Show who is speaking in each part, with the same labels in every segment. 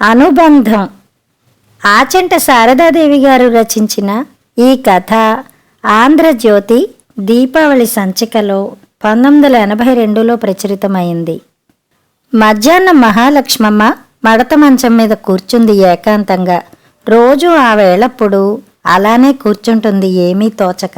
Speaker 1: అనుబంధం. ఆచంట శారదాదేవి గారు రచించిన ఈ కథ ఆంధ్రజ్యోతి దీపావళి సంచికలో 1982లో ప్రచురితమైంది. మధ్యాహ్నం మహాలక్ష్మమ్మ మడత మంచం మీద కూర్చుంది ఏకాంతంగా. రోజూ ఆ వేళప్పుడు అలానే కూర్చుంటుంది ఏమీ తోచక.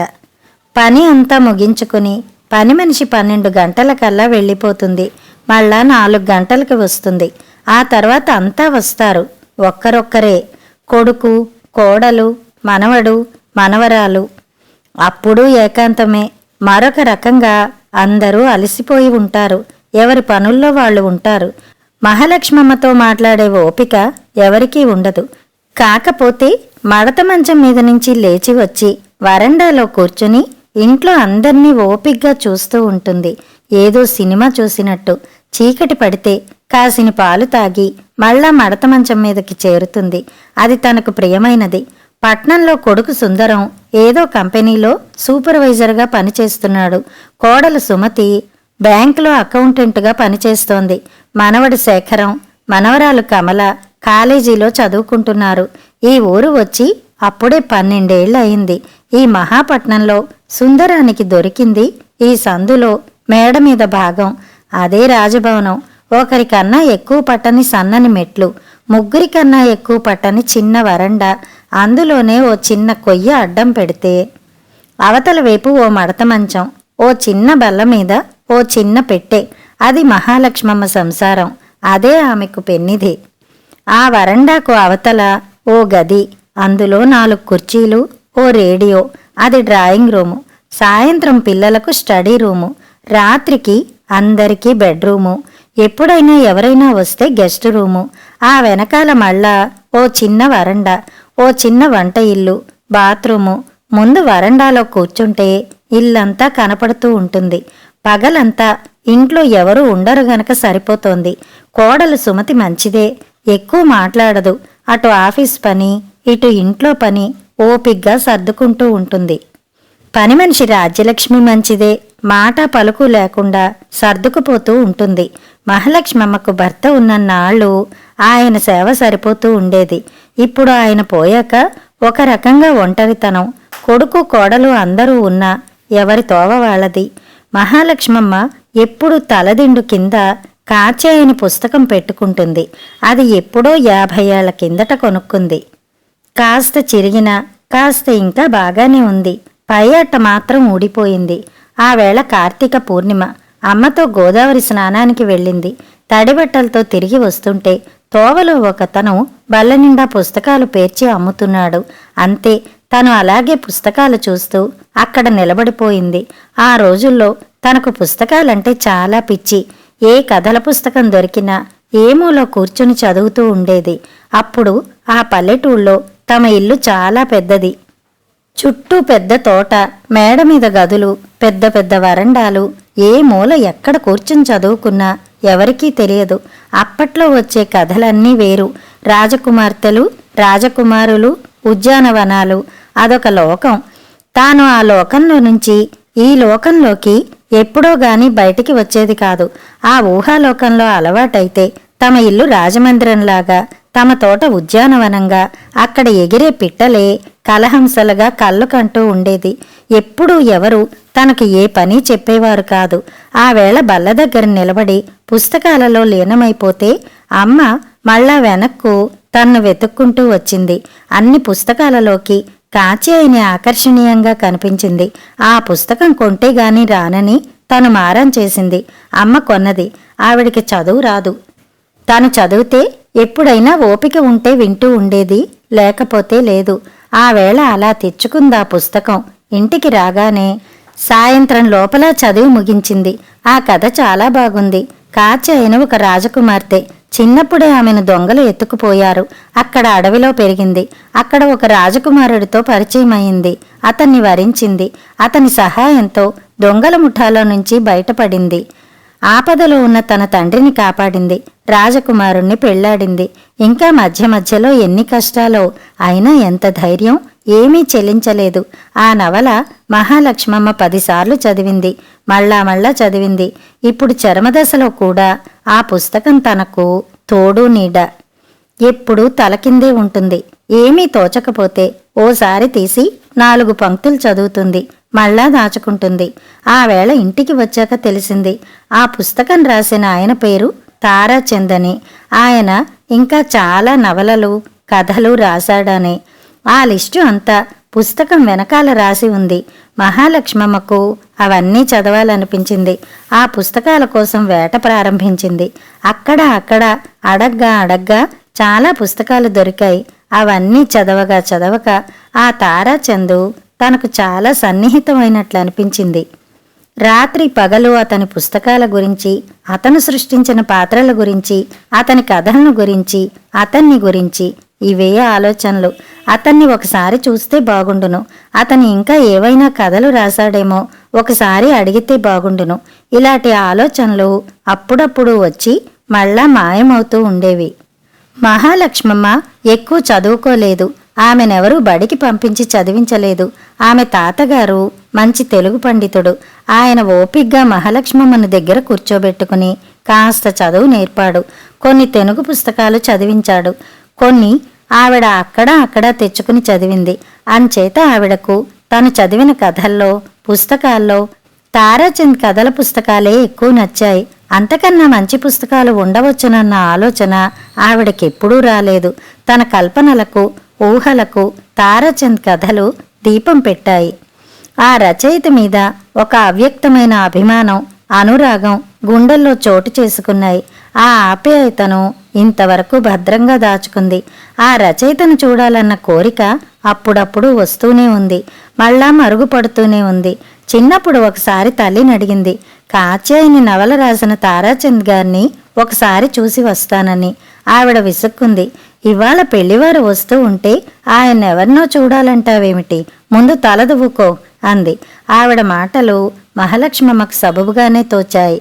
Speaker 1: పని అంతా ముగించుకుని పని మనిషి 12 గంటలకల్లా వెళ్ళిపోతుంది. మళ్ళా 4 గంటలకి వస్తుంది. ఆ తర్వాత అంతా వస్తారు, ఒక్కరొక్కరే. కొడుకు, కోడలు, మనవడు, మనవరాలు. అప్పుడు ఏకాంతమే. మరొక రకంగా అందరూ అలసిపోయి ఉంటారు. ఎవరి పనుల్లో వాళ్ళు ఉంటారు. మహాలక్ష్మమ్మతో మాట్లాడే ఓపిక ఎవరికీ ఉండదు. కాకపోతే మడత మంచం మీద నుంచి లేచి వచ్చి వరండాలో కూర్చుని ఇంట్లో అందర్నీ ఓపిగ్గా చూస్తూ ఉంటుంది. ఏదో సినిమా చూసినట్టు. చీకటి పడితే కాసిని పాలు తాగి మళ్ళా మడత మంచం మీదకి చేరుతుంది. అది తనకు ప్రియమైనది. పట్నంలో కొడుకు సుందరం ఏదో కంపెనీలో సూపర్వైజర్గా పనిచేస్తున్నాడు. కోడలు సుమతి బ్యాంకులో అకౌంటెంట్గా పనిచేస్తోంది. మనవడు శేఖరం, మనవరాలు కమల కాలేజీలో చదువుకుంటున్నారు. ఈ ఊరు వచ్చి అప్పుడే 12 ఏళ్ళు అయింది. ఈ మహాపట్నంలో సుందరానికి దొరికింది ఈ సందులో మేడ మీద భాగం. అదే రాజభవనం. ఒకరికన్నా ఎక్కువ పట్టని సన్నని మెట్లు, ముగ్గురికన్నా ఎక్కువ పట్టని చిన్న వరండా, అందులోనే ఓ చిన్న కొయ్య అడ్డం పెడితే అవతల వైపు ఓ మడత మంచం, ఓ చిన్న బల్ల మీద ఓ చిన్న పెట్టె. అది మహాలక్ష్మమ్మ సంసారం. అదే ఆమెకు పెన్నిధి. ఆ వరండాకు అవతల ఓ గది, అందులో 4 కుర్చీలు, ఓ రేడియో. అది డ్రాయింగ్ రూము. సాయంత్రం పిల్లలకు స్టడీ రూము, రాత్రికి అందరికీ బెడ్రూము, ఎప్పుడైనా ఎవరైనా వస్తే గెస్ట్ రూము. ఆ వెనకాల మళ్ళా ఓ చిన్న వరండా, ఓ చిన్న వంట ఇల్లు, బాత్రూము. ముందు వరండాలో కూర్చుంటే ఇల్లంతా కనపడుతూ ఉంటుంది. పగలంతా ఇంట్లో ఎవరూ ఉండరు గనక సరిపోతోంది. కోడలు సుమతి మంచిదే, ఎక్కువ మాట్లాడదు. అటు ఆఫీస్ పని, ఇటు ఇంట్లో పని ఓపిగ్గా సర్దుకుంటూ ఉంటుంది. పని మనిషి రాజ్యలక్ష్మి మంచిదే, మాట పలుకు లేకుండా సర్దుకుపోతూ ఉంటుంది. మహాలక్ష్మమ్మకు భర్త ఉన్నన్నాళ్ళు ఆయన సేవ సరిపోతూ ఉండేది. ఇప్పుడు ఆయన పోయాక ఒక రకంగా ఒంటరితనం. కొడుకు కోడలు అందరూ ఉన్నా ఎవరి తోవ వాళ్ళది. మహాలక్ష్మమ్మ ఎప్పుడు తలదిండు కింద కాచేయని పుస్తకం పెట్టుకుంటుంది. అది ఎప్పుడో 50 ఏళ్ల కిందట కొనుక్కుంది. కాస్త చిరిగినా కాస్త ఇంకా బాగానే ఉంది. పై అట్ట మాత్రం ఊడిపోయింది. ఆ వేళ కార్తీక పూర్ణిమ. అమ్మతో గోదావరి స్నానానికి వెళ్ళింది. తడిబట్టలతో తిరిగి వస్తుంటే తోవలో ఒకతను బల్ల నిండా పుస్తకాలు పేర్చి అమ్ముతున్నాడు. అంతే, తను అలాగే పుస్తకాలు చూస్తూ అక్కడ నిలబడిపోయింది. ఆ రోజుల్లో తనకు పుస్తకాలంటే చాలా పిచ్చి. ఏ కథల పుస్తకం దొరికినా ఏమూలో కూర్చుని చదువుతూ ఉండేది. అప్పుడు ఆ పల్లెటూళ్ళలో తమ ఇల్లు చాలా పెద్దది. చుట్టూ పెద్ద తోట, మేడ మీద గదులు, పెద్ద పెద్ద వరండాలు. ఏ మూల ఎక్కడ కూర్చుని చదువుకున్నా ఎవరికీ తెలియదు. అప్పట్లో వచ్చే కథలన్నీ వేరు. రాజకుమార్తెలు, రాజకుమారులు, ఉద్యానవనాలు. అదొక లోకం. తాను ఆ లోకంలో నుంచి ఈ లోకంలోకి ఎప్పుడో గాని బయటికి వచ్చేది కాదు. ఆ ఊహాలోకంలో అలవాటైతే తమ ఇల్లు రాజమందిరంలాగా, తమ తోట ఉద్యానవనంగా, అక్కడ ఎగిరే పిట్టలే కలహంసలుగా కళ్ళు కంటూ ఉండేది. ఎప్పుడూ ఎవరు తనకు ఏ పని చెప్పేవారు కాదు. ఆ వేళ బల్ల దగ్గర నిలబడి పుస్తకాలలో లీనమైపోతే అమ్మ మళ్ళా వెనక్కు తన్ను వెతుక్కుంటూ వచ్చింది. అన్ని పుస్తకాలలోకి కాచేయని ఆకర్షణీయంగా కనిపించింది. ఆ పుస్తకం కొంటే గాని రానని తను మారం చేసింది. అమ్మ కొన్నది. ఆవిడికి చదువు రాదు. తాను చదివితే ఎప్పుడైనా ఓపిక ఉంటే వింటూ ఉండేది, లేకపోతే లేదు. ఆ వేళ అలా తెచ్చుకుందా పుస్తకం. ఇంటికి రాగానే సాయంత్రం లోపల చదివి ముగించింది. ఆ కథ చాలా బాగుంది. కాచేయన ఒక రాజకుమార్తె. చిన్నప్పుడే ఆమెను దొంగలు ఎత్తుకుపోయారు. అక్కడ అడవిలో పెరిగింది. అక్కడ ఒక రాజకుమారుడితో పరిచయం అయింది. అతన్ని వరించింది. అతని సహాయంతో దొంగల ముఠాలో నుంచి బయటపడింది. ఆపదలో ఉన్న తన తండ్రిని కాపాడింది. రాజకుమారుణ్ణి పెళ్లాడింది. ఇంకా మధ్య మధ్యలో ఎన్ని కష్టాలో. అయినా ఎంత ధైర్యం! ఏమీ చెల్లించలేదు. ఆ నవల మహాలక్ష్మమ్మ 10 సార్లు చదివింది. మళ్ళా చదివింది. ఇప్పుడు చరమదశలో కూడా ఆ పుస్తకం తనకు తోడు నీడ. ఎప్పుడూ తలకిందే ఉంటుంది. ఏమీ తోచకపోతే ఓసారి తీసి 4 పంక్తులు చదువుతుంది, మళ్ళా దాచుకుంటుంది. ఆ వేళ ఇంటికి వచ్చాక తెలిసింది ఆ పుస్తకం రాసిన ఆయన పేరు తారాచంద్ అని. ఆయన ఇంకా చాలా నవలలు, కథలు రాశాడని. ఆ లిస్టు అంతా పుస్తకం వెనకాల రాసి ఉంది. మహాలక్ష్మమ్మకు అవన్నీ చదవాలనిపించింది. ఆ పుస్తకాల కోసం వేట ప్రారంభించింది. అక్కడ అడగ్గా చాలా పుస్తకాలు దొరికాయి. అవన్నీ చదవగా ఆ తారాచందు తనకు చాలా సన్నిహితమైనట్లు అనిపించింది. రాత్రి పగలు అతని పుస్తకాల గురించి, అతను సృష్టించిన పాత్రల గురించి, అతని కథలను గురించి, అతన్ని గురించి ఇవే ఆలోచనలు. అతన్ని ఒకసారి చూస్తే బాగుండును, అతను ఇంకా ఏవైనా కథలు రాశాడేమో ఒకసారి అడిగితే బాగుండును. ఇలాంటి ఆలోచనలు అప్పుడప్పుడు వచ్చి మళ్ళా మాయమవుతూ ఉండేవి. మహాలక్ష్మమ్మ ఎక్కువ చదువుకోలేదు. ఆమెనెవరూ బడికి పంపించి చదివించలేదు. ఆమె తాతగారు మంచి తెలుగు పండితుడు. ఆయన ఓపిగ్గా మహాలక్ష్మమ్మను దగ్గర కూర్చోబెట్టుకుని కాస్త చదువు నేర్పాడు. కొన్ని తెలుగు పుస్తకాలు చదివించాడు. కొన్ని ఆవిడ అక్కడ తెచ్చుకుని చదివింది. అంచేత ఆవిడకు తను చదివిన కథల్లో, పుస్తకాల్లో తారాచంద్ కథల పుస్తకాలే ఎక్కువ నచ్చాయి. అంతకన్నా మంచి పుస్తకాలు ఉండవచ్చునన్న ఆలోచన ఆవిడకెప్పుడూ రాలేదు. తన కల్పనలకు, ఊహలకు తారాచంద్ కథలు దీపం పెట్టాయి. ఆ రచయిత మీద ఒక అవ్యక్తమైన అభిమానం, అనురాగం గుండెల్లో చోటు చేసుకున్నాయి. ఆ ఆప్యాయతను ఇంతవరకు భద్రంగా దాచుకుంది. ఆ రచయితను చూడాలన్న కోరిక అప్పుడప్పుడు వస్తూనే ఉంది, మళ్ళా మరుగుపడుతూనే ఉంది. చిన్నప్పుడు ఒకసారి తల్లిని అడిగింది, కాత్యాయని నవల రాసిన తారాచంద్ గారిని ఒకసారి చూసి వస్తానని. ఆవిడ విసుక్కుంది. ఇవాళ పెళ్లివారు వస్తూ ఉంటే ఆయన్నెవరినో చూడాలంటావేమిటి, ముందు తలదువ్వుకో అంది. ఆవిడ మాటలు మహాలక్ష్మమ్మకు సబబుగానే తోచాయి.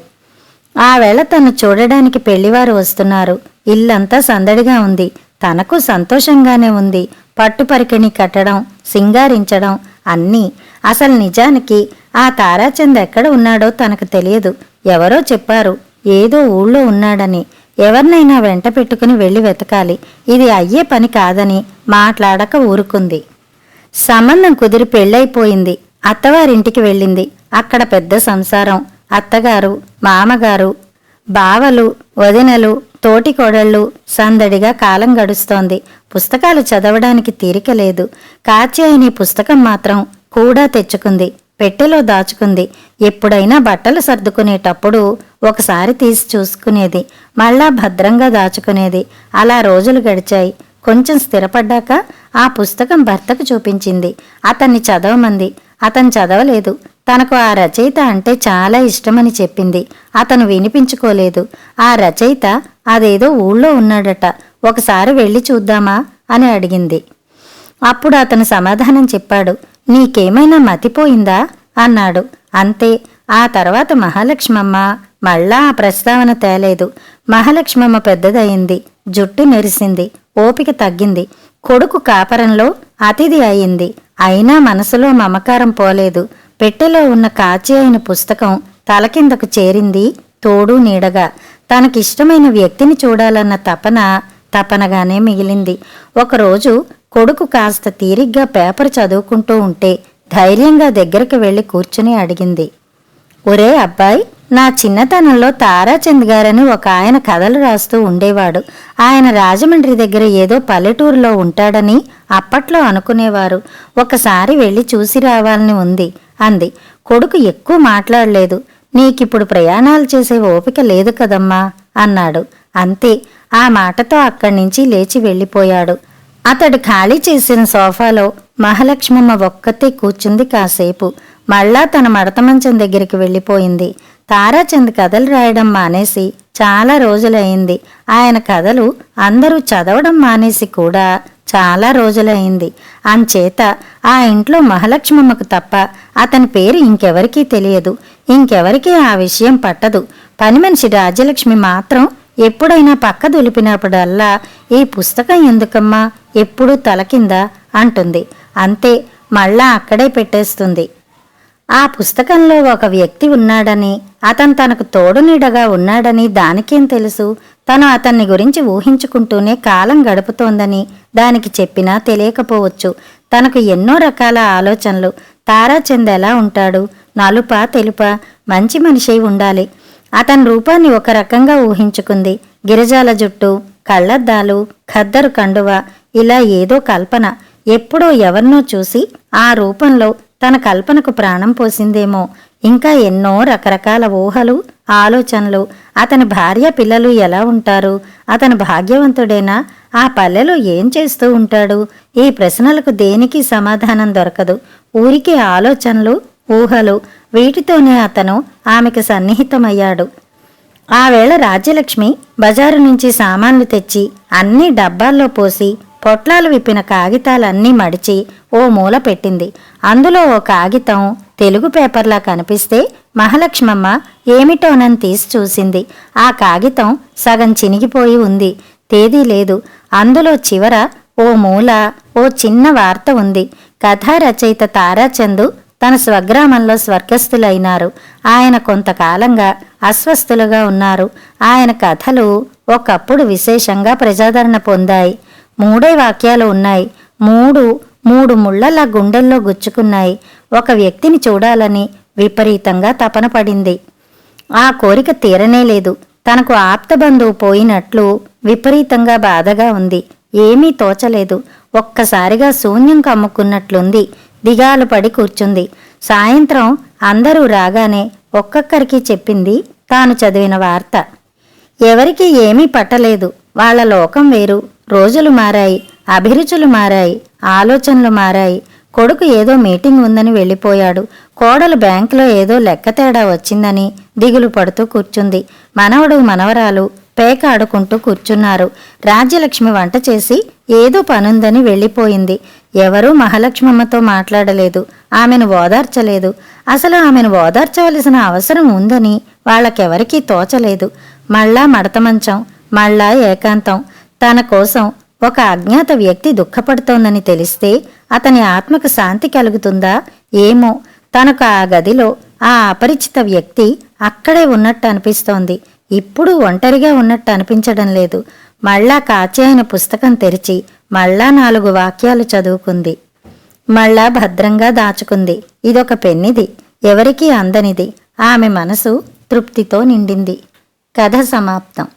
Speaker 1: ఆ వేళ తను చూడడానికి పెళ్లివారు వస్తున్నారు. ఇల్లంతా సందడిగా ఉంది. తనకు సంతోషంగానే ఉంది. పట్టుపరికిణి కట్టడం, సింగారించడం అన్నీ. అసలు నిజానికి ఆ తారాచంద్ ఎక్కడ ఉన్నాడో తనకు తెలియదు. ఎవరో చెప్పారు ఏదో ఊళ్ళో ఉన్నాడని. ఎవరినైనా వెంట పెట్టుకుని వెళ్ళి వెతకాలి. ఇది అయ్యే పని కాదని మాట్లాడక ఊరుకుంది. సంబంధం కుదిరి పెళ్ళైపోయింది. అత్తవారింటికి వెళ్ళింది. అక్కడ పెద్ద సంసారం. అత్తగారు, మామగారు, బావలు, వదినలు, తోటి కోడళ్ళు, సందడిగా కాలం గడుస్తోంది. పుస్తకాలు చదవడానికి తీరిక లేదు. కాత్యాయని పుస్తకం మాత్రం కూడా తెచ్చుకుంది, పెట్టెలో దాచుకుంది. ఎప్పుడైనా బట్టలు సర్దుకునేటప్పుడు ఒకసారి తీసి చూసుకునేది, మళ్ళా భద్రంగా దాచుకునేది. అలా రోజులు గడిచాయి. కొంచెం స్థిరపడ్డాక ఆ పుస్తకం భర్తకు చూపించింది. అతన్ని చదవమంది. అతను చదవలేదు. తనకు ఆ రచయిత అంటే చాలా ఇష్టమని చెప్పింది. అతను వినిపించుకోలేదు. ఆ రచయిత అదేదో ఊళ్ళో ఉన్నాడట, ఒకసారి వెళ్ళి చూద్దామా అని అడిగింది. అప్పుడు అతను సమాధానం చెప్పాడు. నీకేమైనా మతిపోయిందా అన్నాడు. అంతే. ఆ తర్వాత మహాలక్ష్మమ్మ మళ్ళా ఆ ప్రస్తావన తేలేదు. మహాలక్ష్మమ్మ పెద్దదయింది, జుట్టు నెరిసింది, ఓపిక తగ్గింది. కొడుకు కాపరంలో అతిథి అయింది. అయినా మనసులో మమకారం పోలేదు. పెట్టెలో ఉన్న కాత్యాయన పుస్తకం తలకిందకు చేరింది, తోడు నీడగా. తనకిష్టమైన వ్యక్తిని చూడాలన్న తపనగానే మిగిలింది. ఒకరోజు కొడుకు కాస్త తీరిగ్గా పేపర్ చదువుకుంటూ ఉంటే ధైర్యంగా దగ్గరికి వెళ్ళి కూర్చుని అడిగింది, ఒరే అబ్బాయి, నా చిన్నతనంలో తారాచంద్ గారని ఒక ఆయన కథలు రాస్తూ ఉండేవాడు. ఆయన రాజమండ్రి దగ్గర ఏదో పల్లెటూరులో ఉంటాడని అప్పట్లో అనుకునేవారు. ఒకసారి వెళ్ళి చూసి రావాలని ఉంది అంది. కొడుకు ఎక్కువ మాట్లాడలేదు. నీకిప్పుడు ప్రయాణాలు చేసే ఓపిక లేదు కదమ్మా అన్నాడు. అంతే. ఆ మాటతో అక్కడి నుంచి లేచి వెళ్ళిపోయాడు. అతడు ఖాళీ చేసిన సోఫాలో మహాలక్ష్మమ్మ ఒక్కతే కూర్చుంది కాసేపు. మళ్ళా తన మడతమంచం దగ్గరికి వెళ్ళిపోయింది. తారాచంద్ కథలు రాయడం మానేసి చాలా రోజులయింది. ఆయన కథలు అందరూ చదవడం మానేసి కూడా చాలా రోజులయింది. అంచేత ఆ ఇంట్లో మహాలక్ష్మమ్మకు తప్ప అతని పేరు ఇంకెవరికీ తెలియదు. ఇంకెవరికీ ఆ విషయం పట్టదు. పనిమనిషి రాజ్యలక్ష్మి మాత్రం ఎప్పుడైనా పక్క దులిపినప్పుడల్లా ఈ పుస్తకం ఎందుకమ్మా ఎప్పుడూ తలకిందా అంటుంది. అంతే. మళ్ళా అక్కడే పెట్టేస్తుంది. ఆ పుస్తకంలో ఒక వ్యక్తి ఉన్నాడని, అతను తనకు తోడునీడగా ఉన్నాడని దానికేం తెలుసు? తను అతన్ని గురించి ఊహించుకుంటూనే కాలం గడుపుతోందని దానికి చెప్పినా తెలియకపోవచ్చు. తనకు ఎన్నో రకాల ఆలోచనలు. తారాచంద్ ఎలా ఉంటాడు? నలుపా తెలుపా? మంచి మనిషి ఉండాలి. అతని రూపాన్ని ఒక రకంగా ఊహించుకుంది. గిరిజాల జుట్టు, కళ్ళద్దాలు, ఖద్దరు కండువ, ఇలా ఏదో కల్పన. ఎప్పుడో ఎవరినో చూసి ఆ రూపంలో తన కల్పనకు ప్రాణం పోసిందేమో. ఇంకా ఎన్నో రకరకాల ఊహలు, ఆలోచనలు. అతని భార్య పిల్లలు ఎలా ఉంటారు? అతను భాగ్యవంతుడేనా? ఆ పల్లెలో ఏం చేస్తూ ఉంటాడు? ఈ ప్రశ్నలకు దేనికి సమాధానం దొరకదు. ఊరికి ఆలోచనలు, ఊహలు. వీటితోనే అతను ఆమెకు సన్నిహితమయ్యాడు. ఆ వేళ రాజ్యలక్ష్మి బజారు నుంచి సామాన్లు తెచ్చి అన్నీ డబ్బాల్లో పోసి పొట్లాలు విప్పిన కాగితాలన్నీ మడిచి ఓ మూల పెట్టింది. అందులో ఓ కాగితం తెలుగు పేపర్లా కనిపిస్తే మహాలక్ష్మమ్మ ఏమిటోనని తీసి చూసింది. ఆ కాగితం సగం చినిగిపోయి ఉంది. తేదీ లేదు. అందులో చివర ఓ మూల ఓ చిన్న వార్త ఉంది. కథా రచయిత తారాచందు తన స్వగ్రామంలో స్వర్గస్థులైనారు. ఆయన కొంతకాలంగా అస్వస్థులుగా ఉన్నారు. ఆయన కథలు ఒకప్పుడు విశేషంగా ప్రజాదరణ పొందాయి. 3 వాక్యాలు ఉన్నాయి. మూడు ముళ్లలా గుండెల్లో గుచ్చుకున్నాయి. ఒక వ్యక్తిని చూడాలని విపరీతంగా తపన పడింది. ఆ కోరిక తీరనే లేదు. తనకు ఆప్తబంధువు పోయినట్లు విపరీతంగా బాధగా ఉంది. ఏమీ తోచలేదు. ఒక్కసారిగా శూన్యం కమ్ముకున్నట్లుంది. దిగాలు పడి కూర్చుంది. సాయంత్రం అందరూ రాగానే ఒక్కొక్కరికి చెప్పింది తాను చదివిన వార్త. ఎవరికీ ఏమీ పట్టలేదు. వాళ్ల లోకం వేరు. రోజులు మారాయి, అభిరుచులు మారాయి, ఆలోచనలు మారాయి. కొడుకు ఏదో మీటింగ్ ఉందని వెళ్ళిపోయాడు. కోడలు బ్యాంకులో ఏదో లెక్క తేడా వచ్చిందని దిగులు పడుతూ కూర్చుంది. మనవడు మనవరాలు పేక ఆడుకుంటూ కూర్చున్నారు. రాజ్యలక్ష్మి వంట చేసి ఏదో పనుందని వెళ్ళిపోయింది. ఎవరూ మహాలక్ష్మమ్మతో మాట్లాడలేదు. ఆమెను ఓదార్చలేదు. అసలు ఆమెను ఓదార్చవలసిన అవసరం ఉందని వాళ్ళకెవరికీ తోచలేదు. మళ్ళా మడతమంచం, మళ్ళా ఏకాంతం. తన కోసం ఒక అజ్ఞాత వ్యక్తి దుఃఖపడుతోందని తెలిస్తే అతని ఆత్మకు శాంతి కలుగుతుందా ఏమో. తనకు ఆ గదిలో ఆ అపరిచిత వ్యక్తి అక్కడే ఉన్నట్టు అనిపిస్తోంది. ఇప్పుడు ఒంటరిగా ఉన్నట్టు అనిపించడం లేదు. మళ్ళా కాచాయన పుస్తకం తెరిచి మళ్ళా 4 వాక్యాలు చదువుకుంది. మళ్ళా భద్రంగా దాచుకుంది. ఇదొక పెన్నిది, ఎవరికీ అందనిది. ఆమె మనసు తృప్తితో నిండింది. కథ సమాప్తం.